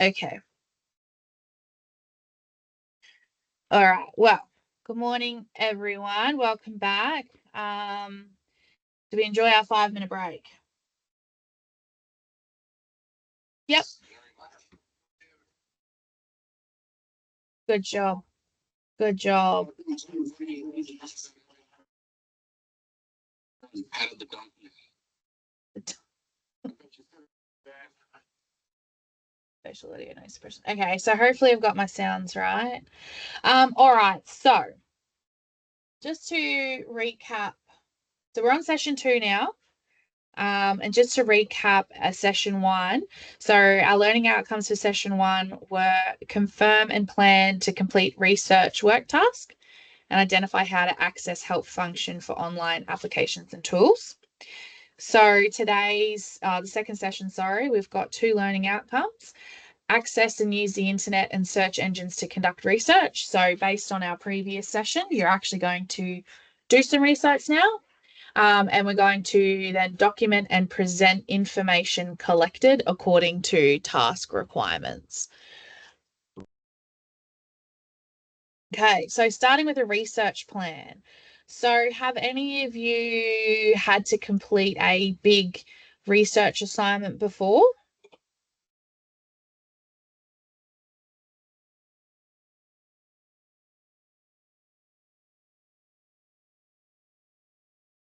Okay. All right. Well, good morning, everyone. Welcome back. Did we enjoy our 5 minute break? Yep. Good job. Good job. Special audio, no expression. Okay, so hopefully I've got my sounds right. All right, so just to recap, so we're on session 2 now. And just to recap session 1, so our learning outcomes for session 1 were confirm and plan to complete research work task and identify how to access help function for online applications and tools. So today's, the second session, we've got 2 learning outcomes. Access and use the internet and search engines to conduct research. So based on our previous session, you're actually going to do some research now. And we're going to then document and present information collected according to task requirements. Okay, so starting with a research plan. So have any of you had to complete a big research assignment before?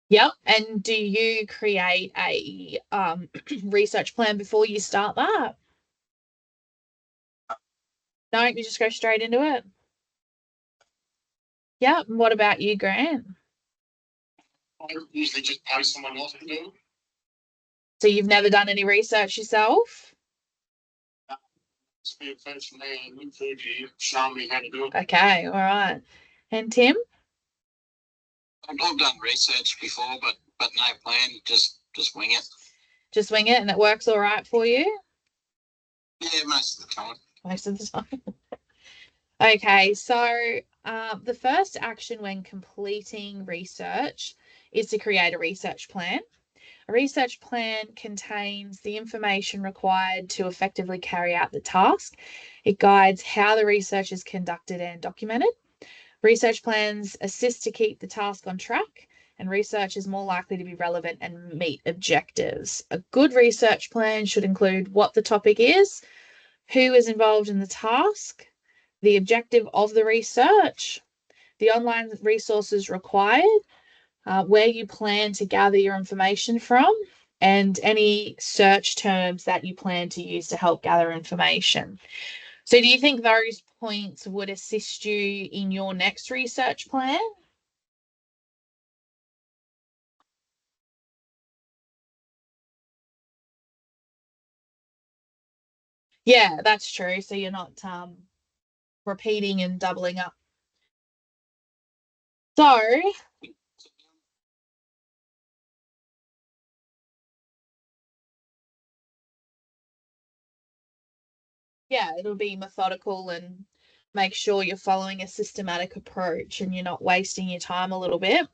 Yep. And do you create a research plan before you start that? No, you just go straight into it. Yep. And what about you, Grant? I usually just pay someone else to do it. So you've never done any research yourself? Show me how to do it. Okay, all right. And Tim? I've done research before, but no plan, just wing it. Just wing it and it works all right for you? Yeah, most of the time. Most of the time. Okay, so the first action when completing research is to create a research plan. A research plan contains the information required to effectively carry out the task. It guides how the research is conducted and documented. Research plans assist to keep the task on track, and research is more likely to be relevant and meet objectives. A good research plan should include what the topic is, who is involved in the task, the objective of the research, the online resources required, where you plan to gather your information from, and any search terms that you plan to use to help gather information. So, do you think those points would assist you in your next research plan? Yeah, that's true. So you're not repeating and doubling up. So, yeah, it'll be methodical and make sure you're following a systematic approach and you're not wasting your time a little bit.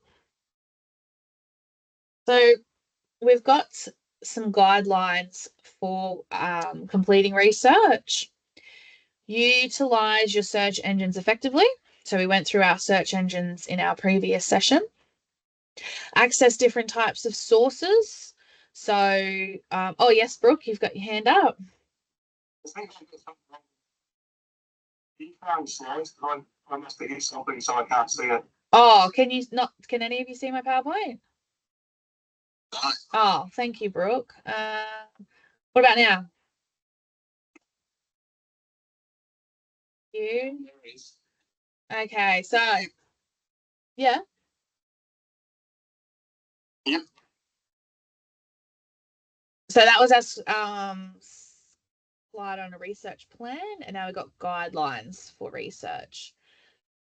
So, we've got some guidelines for completing research. Utilize your search engines effectively. So, we went through our search engines in our previous session. Access different types of sources. So, oh, yes, Brooke, you've got your hand up. I must have hit something so I can't see it. Oh, can you not? Can any of you see my PowerPoint? Oh, thank you, Brooke. What about now? You? Okay, so yeah. Yep. So that was us slide on a research plan, and now we've got guidelines for research.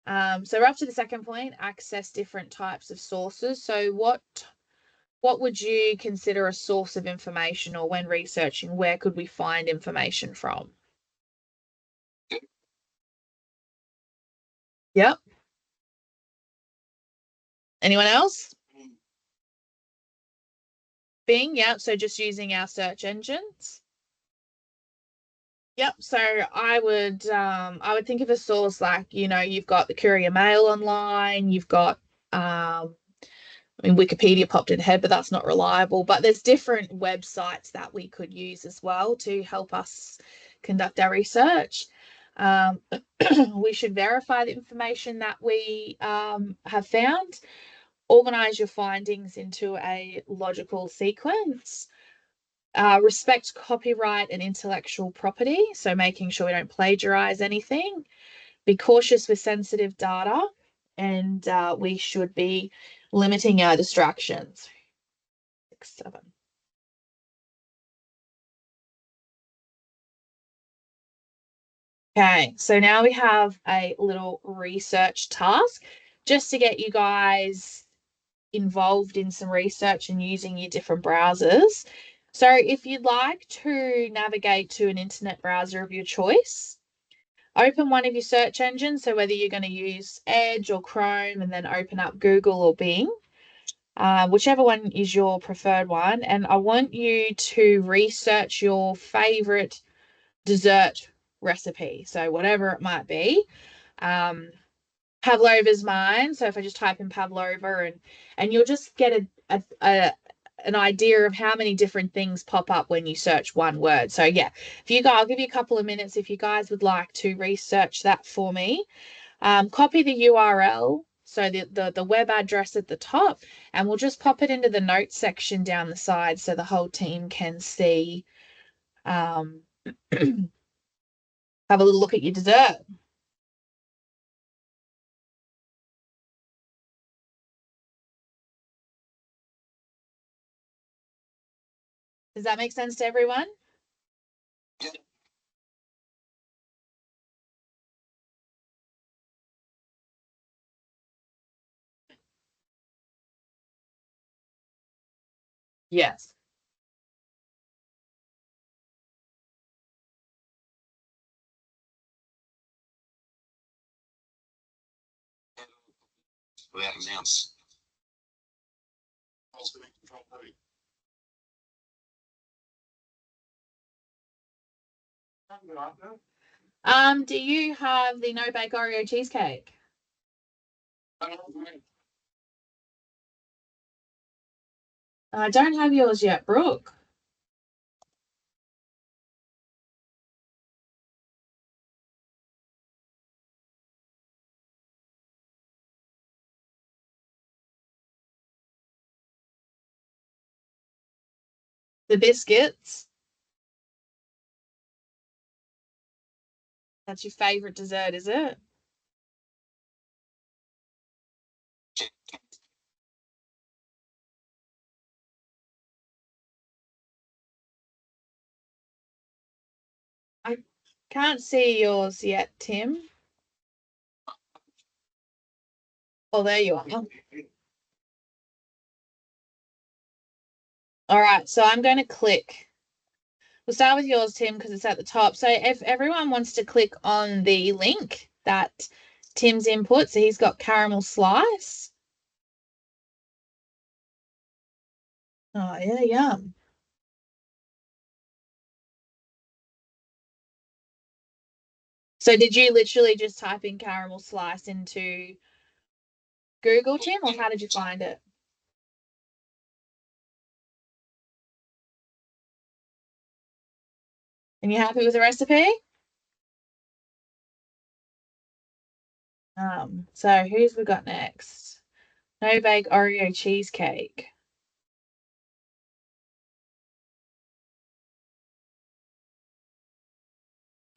So we're up to the second point, access different types of sources. So what would you consider a source of information, or when researching, where could we find information from? Yep. Anyone else? Bing, yep. So just using our search engines. Yep. So I would think of a source like, you've got the Courier Mail online, you've got I mean, Wikipedia popped in head, but that's not reliable. But there's different websites that we could use as well to help us conduct our research. Um, we should verify the information that we have found, organize your findings into a logical sequence, respect copyright and intellectual property, so making sure we don't plagiarize anything, be cautious with sensitive data, and we should be limiting our distractions. 6, 7. Okay, so now we have a little research task just to get you guys involved in some research and using your different browsers. So if you'd like to navigate to an internet browser of your choice, open one of your search engines. So whether you're going to use Edge or Chrome, and then open up Google or Bing, whichever one is your preferred one. And I want you to research your favorite dessert recipe. So whatever it might be. Um, Pavlova's mine. So if I just type in Pavlova, and you'll just get an idea of how many different things pop up when you search one word. So yeah, if you guys, I'll give you a couple of minutes if you guys would like to research that for me. Copy the URL, so the web address at the top, and we'll just pop it into the notes section down the side so the whole team can see. Um, have a little look at your dessert. Does that make sense to everyone? Yes. Without a mouse. Do you have the no bake Oreo cheesecake? I don't have yours yet, Brooke. The biscuits. That's your favorite dessert, is it? I can't see yours yet, Tim. Oh, there you are. All right, so I'm going to click. We'll start with yours, Tim, because it's at the top. So if everyone wants to click on the link that Tim's input, so he's got caramel slice. Oh, yeah, yum. So did you literally just type in caramel slice into Google, Tim, or how did you find it? And you happy with the recipe? So who's we got next? No bake Oreo cheesecake.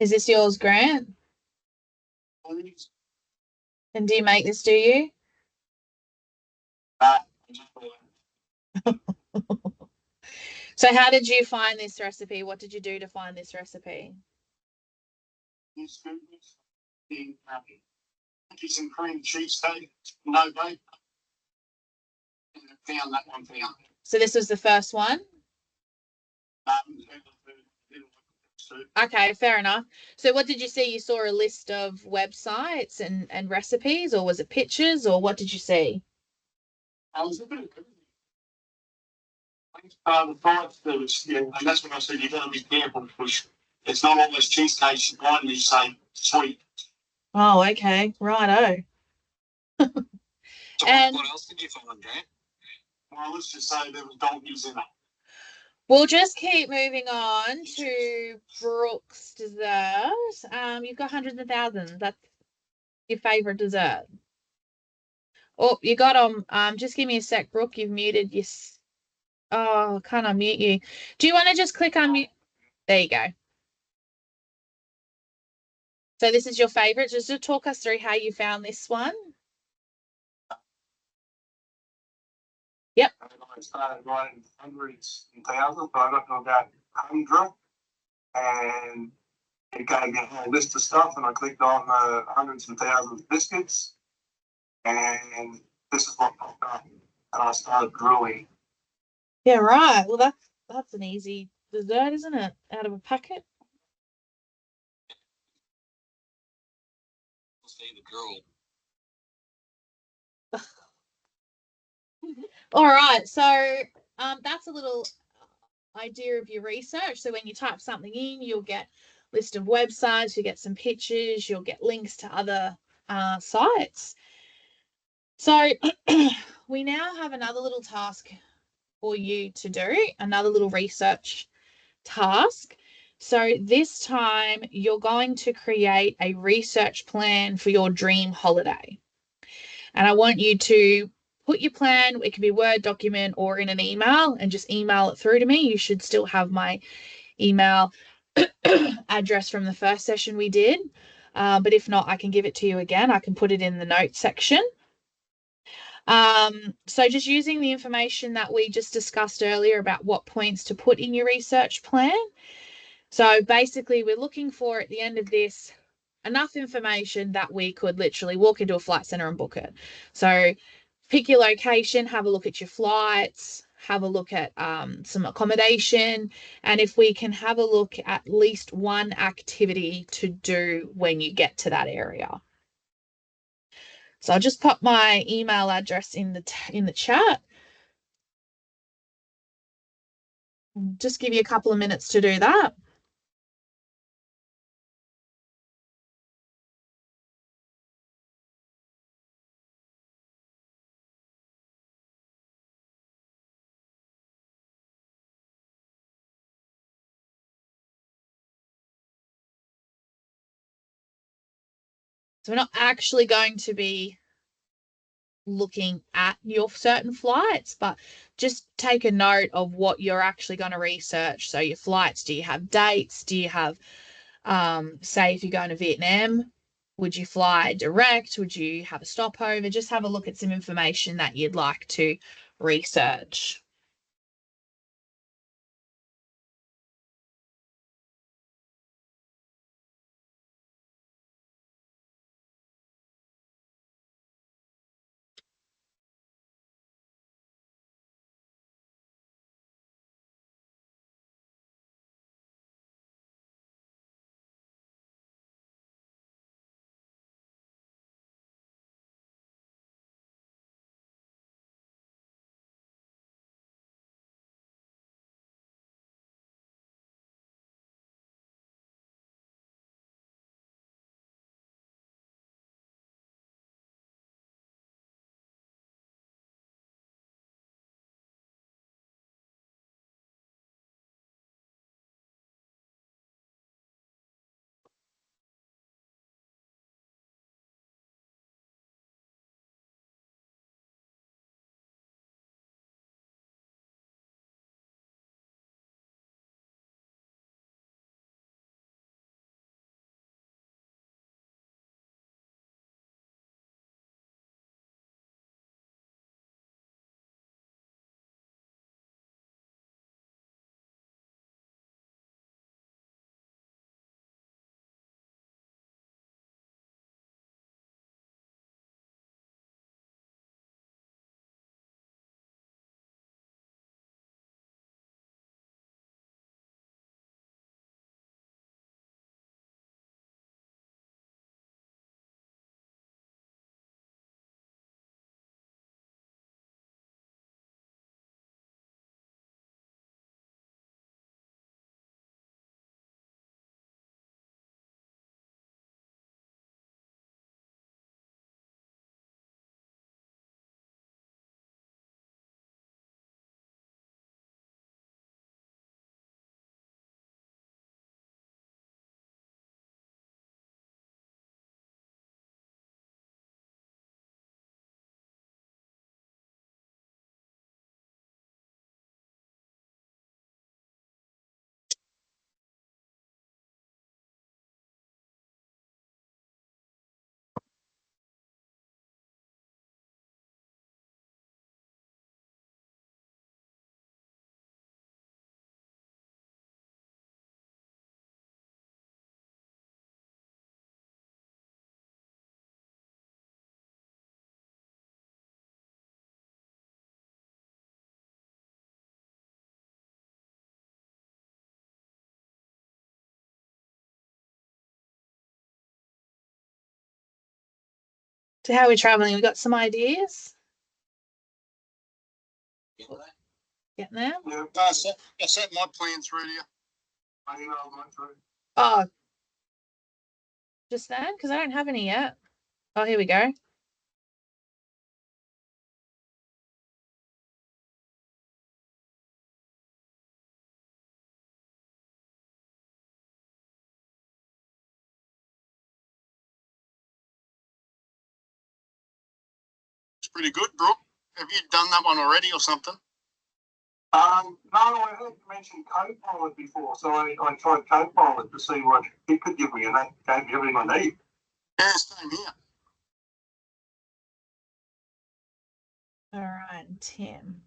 Is this yours, Grant? And do you make this, do you? So how did you find this recipe? What did you do to find this recipe? Cookies and cream cheesecake, no bake, and found that one found. So this was the first one? Um, Okay, fair enough. So what did you see? You saw a list of websites and recipes, or was it pictures, or what did you see? I was looking at the five foods, yeah, and that's when I said you got to be careful because It's not always cheesecake. She wanted me to say sweet. Oh, okay. Righto. So And what else did you find, Jan? Well, let's just say there was donkeys in it. we'll just keep moving on to Brooke's dessert. You've got hundreds and thousands. That's your favorite dessert. Oh, you got just give me a sec, Brooke. You've muted your. Oh, can't unmute you. Do you want to just click unmute? There you go. So this is your favorite. Just to talk us through how you found this one. Yep. I started writing hundreds and thousands, but I got to about 100, and it gave me a whole list of stuff, and I clicked on the hundreds and thousands of biscuits, and this is what popped up, and I started drooling. Yeah, right. Well, that's an easy dessert, isn't it? Out of a packet. See the drool. All right. So that's a little idea of your research. So when you type something in, you'll get a list of websites, you get some pictures, you'll get links to other sites. So we now have another little task for you to do, another little research task. So this time you're going to create a research plan for your dream holiday. And I want you to put your plan, it can be Word document or in an email, and just email it through to me. You should still have my email address from the first session we did. But if not, I can give it to you again. I can put it in the notes section. So just using the information that we just discussed earlier about what points to put in your research plan. So basically, we're looking for at the end of this enough information that we could literally walk into a flight center and book it. So pick your location, have a look at your flights, have a look at some accommodation, and if we can have a look at least one activity to do when you get to that area. So I'll just pop my email address in the chat. Just give you a couple of minutes to do that. So we're not actually going to be looking at your certain flights, but just take a note of what you're actually going to research. So your flights, do you have dates? Do you have, say, if you're going to Vietnam, would you fly direct? Would you have a stopover? Just have a look at some information that you'd like to research. to how we're traveling. We've got some ideas. Getting there? Yeah, I sent my plan through to you. I emailed mine through. Oh, just then? Because I don't have any yet. Oh, here we go. It's pretty good, Brooke. Have you done that one already or something? No, I heard you mention Copilot before, so I tried Copilot to see what it could give me, and that gave me everything I need. Yeah, same here. All right, Tim.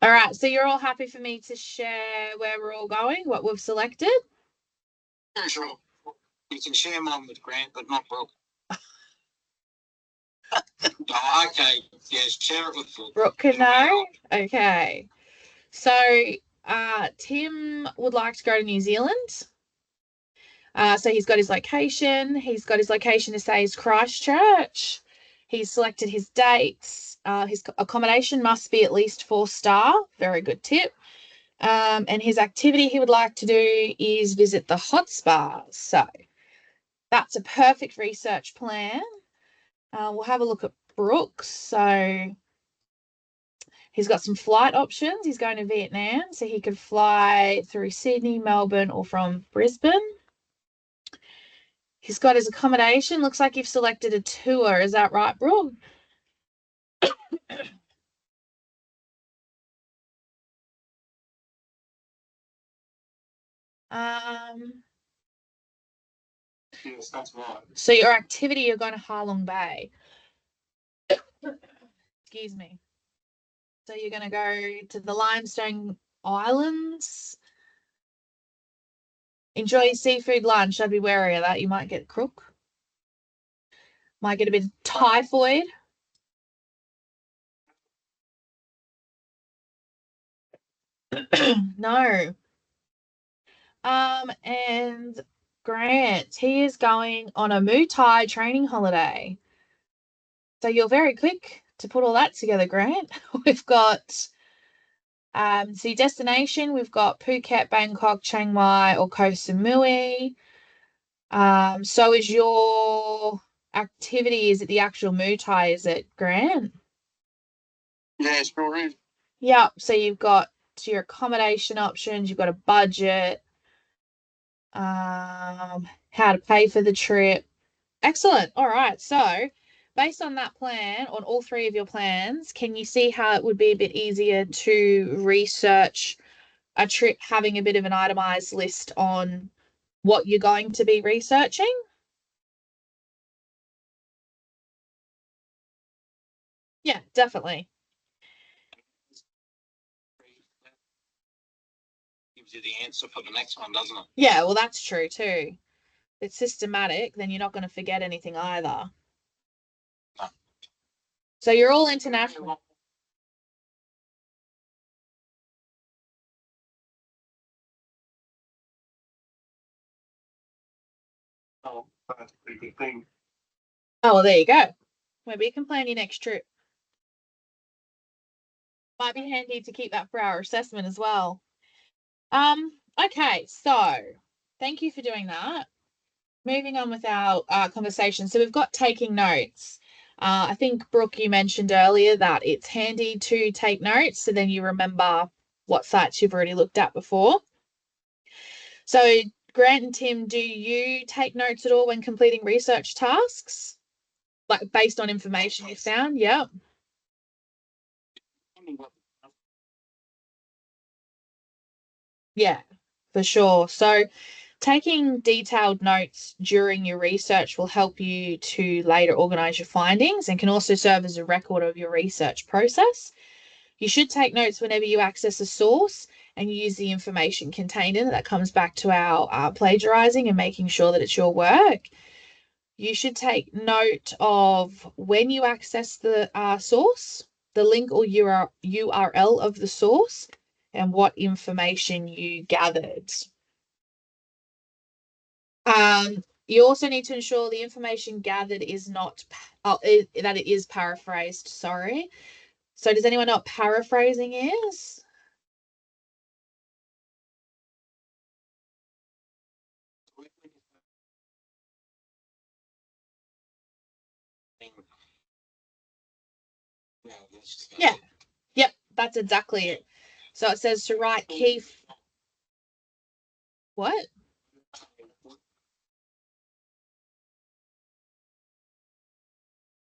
All right, so you're all happy for me to share where we're all going, what we've selected? Yeah, sure. You can share mine with Grant, but not Brooke. Oh, okay. Yeah, share it with Brooke. Brooke can know? Okay. So Tim would like to go to New Zealand. So he's got his location. He's got his location to say is Christchurch. He's selected his dates. His accommodation must be at least 4-star. Very good tip. And his activity he would like to do is visit the hot spas. So that's a perfect research plan. We'll have a look at Brooks. So he's got some flight options. He's going to Vietnam, so he could fly through Sydney, Melbourne, or from Brisbane. He's got his accommodation. Looks like you've selected a tour. Is that right, Brooke? Um, Yes, that's right. so your activity, you're going to Halong Bay. Excuse me. So you're going to go to the Limestone Islands. Enjoy your seafood lunch. I'd be wary of that. You might get crook. Might get a bit of typhoid. No. And Grant, he is going on a Muay Thai training holiday. So you're very quick to put all that together, Grant. We've got so your destination, we've got Phuket, Bangkok, Chiang Mai, or Koh Samui. So is your activity, is it the actual Muay Thai, is it, Grant? Yeah, sure is. Yep. So you've got your accommodation options, you've got a budget, how to pay for the trip. Excellent. All right. So based on that plan, on all three of your plans, can you see how it would be a bit easier to research a trip, having a bit of an itemized list on what you're going to be researching? Yeah, definitely. Gives you the answer for the next one, doesn't it? Yeah, well, that's true too. It's systematic, then you're not going to forget anything either. No. So you're all international. Oh, that's a pretty good thing. Oh, well, there you go. Maybe you can plan your next trip. Might be handy to keep that for our assessment as well. Okay, so thank you for doing that. Moving on with our conversation. So we've got taking notes. I think, Brooke, you mentioned earlier that it's handy to take notes so then you remember what sites you've already looked at before. So, Grant and Tim, do you take notes at all when completing research tasks? Like based on information you found? Yep. Yeah, for sure. So, taking detailed notes during your research will help you to later organize your findings and can also serve as a record of your research process. You should take notes whenever you access a source and use the information contained in it. That comes back to our plagiarizing and making sure that it's your work. You should take note of when you access the source, the link or URL of the source, and what information you gathered. You also need to ensure the information gathered is not that it is paraphrased. Sorry. So does anyone know what paraphrasing is? Yeah. Yep, that's exactly it. So it says to write key. What?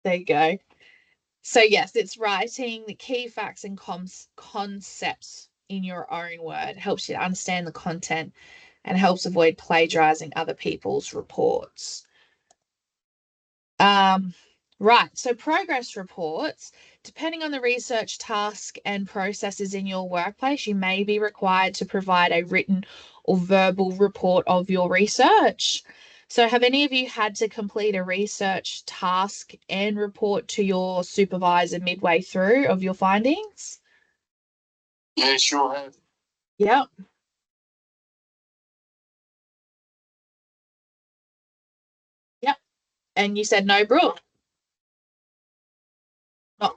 There you go. So yes, it's writing the key facts and concepts in your own word. Helps you to understand the content and helps avoid plagiarizing other people's reports. Right. So progress reports, depending on the research task and processes in your workplace, you may be required to provide a written or verbal report of your research. So have any of you had to complete a research task and report to your supervisor midway through of your findings? Yeah, sure have. Yep. Yep. And you said no, Brooke? Not.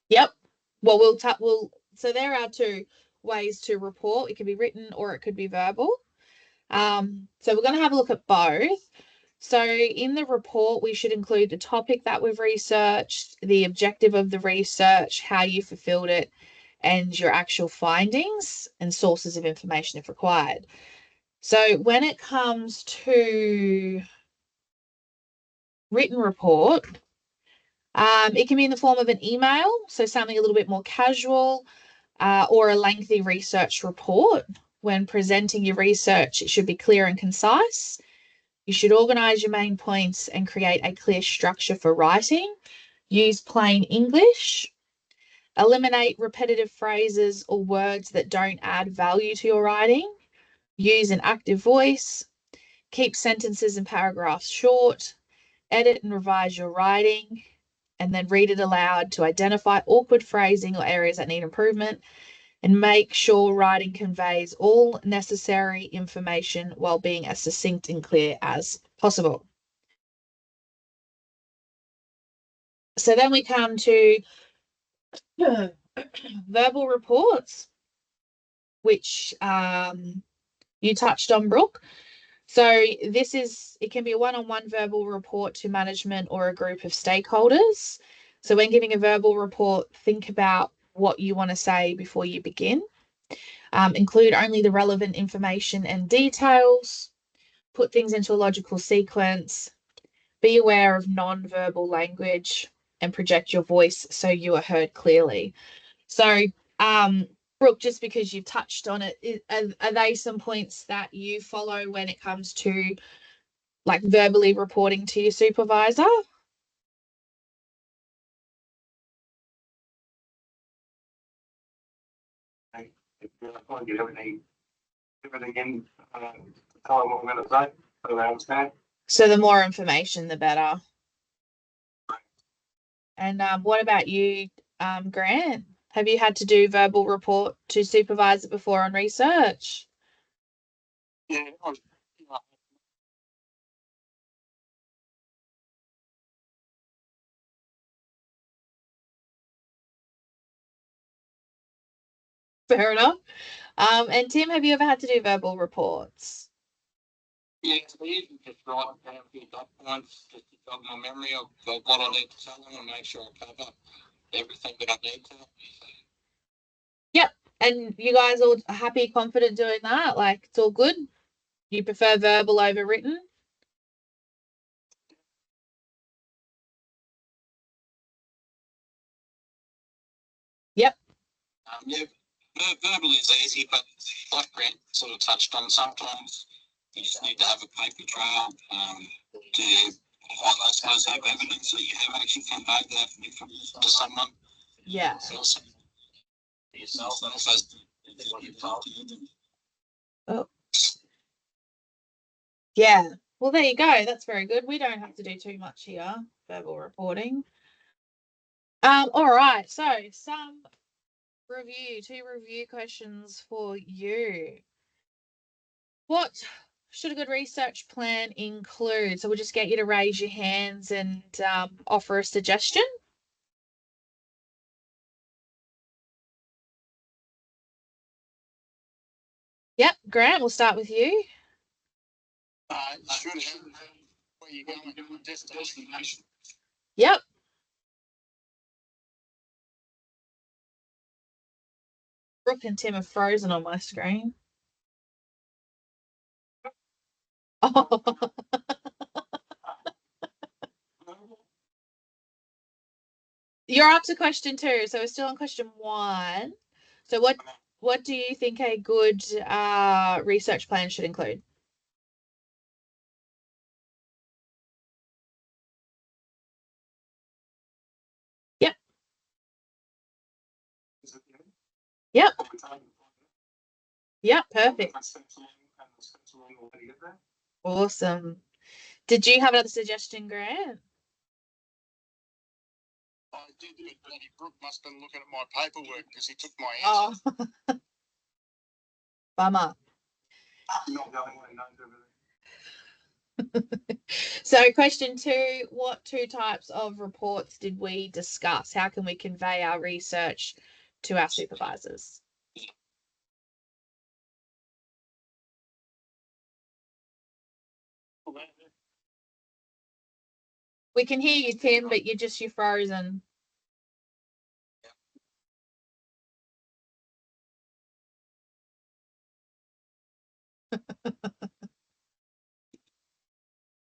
Yep. Well, so there are two ways to report. It can be written or it could be verbal. So we're going to have a look at both. So in the report, we should include the topic that we've researched, the objective of the research, how you fulfilled it, and your actual findings and sources of information if required. So when it comes to written report, it can be in the form of an email, so something a little bit more casual, or a lengthy research report. When presenting your research, it should be clear and concise. You should organize your main points and create a clear structure for writing. Use plain English. Eliminate repetitive phrases or words that don't add value to your writing. Use an active voice. Keep sentences and paragraphs short. Edit and revise your writing, and then read it aloud to identify awkward phrasing or areas that need improvement, and make sure writing conveys all necessary information while being as succinct and clear as possible. So then we come to verbal reports, which you touched on, Brooke. So it can be a one-on-one verbal report to management or a group of stakeholders. So when giving a verbal report, think about what you want to say before you begin. Include only the relevant information and details. Put things into a logical sequence. Be aware of non-verbal language and project your voice so you are heard clearly. So, Brooke, just because you've touched on it, are they some points that you follow when it comes to like verbally reporting to your supervisor? I want to get everything in, tell them what we're going to say, so they understand. So the more information, the better. And what about you, Grant? Have you had to do verbal report to supervisor before on research? Yeah, Fair enough. And Tim, have you ever had to do verbal reports? yeah, so you can just write down a few dot points just to jog my memory of what I need to tell them and make sure I cover everything that I need to. Yep. And you guys all happy, confident doing that? Like it's all good? You prefer verbal over written? Yep. Yeah, verbal is easy, but like Grant sort of touched on, sometimes you just need to have a paper trail to, I suppose, have evidence that you have actually conveyed that information to someone. Yeah. Also, yourself, and also what you've told them. Oh. Yeah. Well, there you go. That's very good. We don't have to do too much here, verbal reporting. All right. So two review questions for you. What should a good research plan include? So we'll just get you to raise your hands and offer a suggestion. Yep, Grant, we'll start with you. Should have where you're going, destination. Yep. Brooke and Tim are frozen on my screen. Oh. You're up to question 2, so we're still on question 1. So what do you think a good research plan should include? Yep. Yep. Yep, perfect. Awesome. Did you have another suggestion, Grant? I did, but Danny Brooke must have been looking at my paperwork because he took my answer. Oh, bummer. So question 2, what 2 types of reports did we discuss? How can we convey our research to our supervisors? We can hear you, Tim, but you're frozen.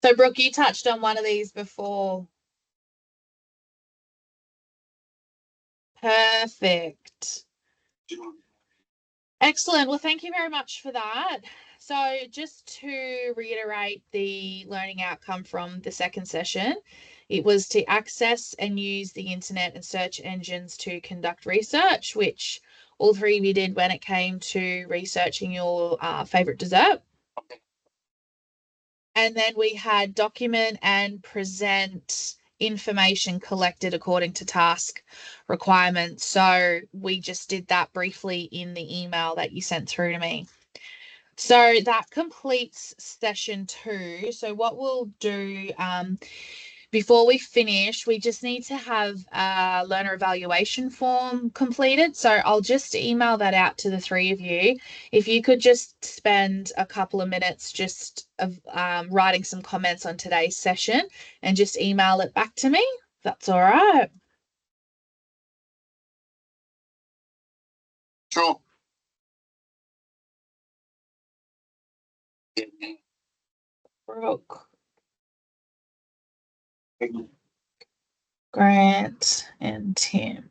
So, Brooke, you touched on one of these before. Perfect. Excellent. Well, thank you very much for that. So just to reiterate the learning outcome from the second session, it was to access and use the internet and search engines to conduct research, which all 3 of you did when it came to researching your favorite dessert. And then we had document and present information collected according to task requirements. So we just did that briefly in the email that you sent through to me. So that completes session 2. So what we'll do before we finish, we just need to have a learner evaluation form completed. So I'll just email that out to the 3 of you. If you could just spend a couple of minutes just writing some comments on today's session and just email it back to me, that's all right. Sure. Brooke, Grant, and Tim.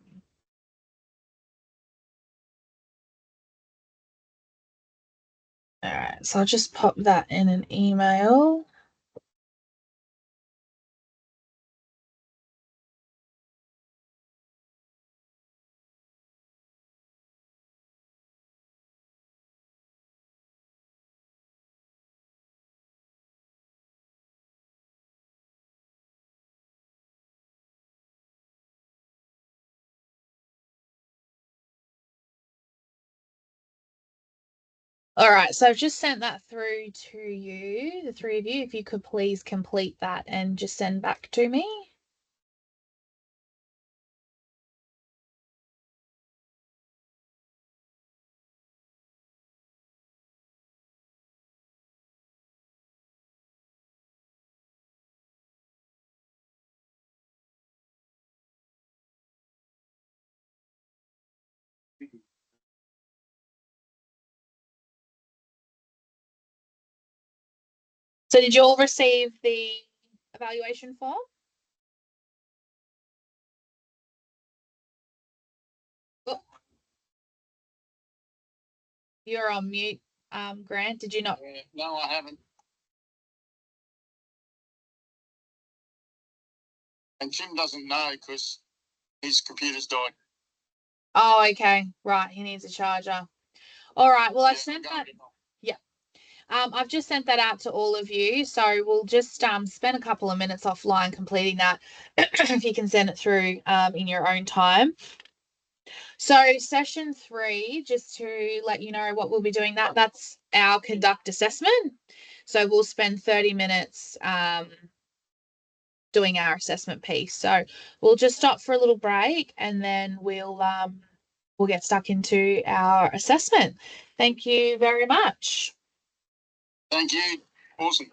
All right, so I'll just pop that in an email. All right, so I've just sent that through to you, the 3 of you. If you could please complete that and just send back to me. So did you all receive the evaluation form? Oh, you're on mute, Grant. Did you not? No, I haven't. And Tim doesn't know because his computer's died. Oh, okay. Right, he needs a charger. All right, well, I've sent that. Yeah. I've just sent that out to all of you. So we'll just spend a couple of minutes offline completing that if you can send it through in your own time. So session 3, just to let you know what we'll be doing, that's our conduct assessment. So we'll spend 30 minutes doing our assessment piece. So we'll just stop for a little break and then we'll get stuck into our assessment. Thank you very much. Thank you. Awesome.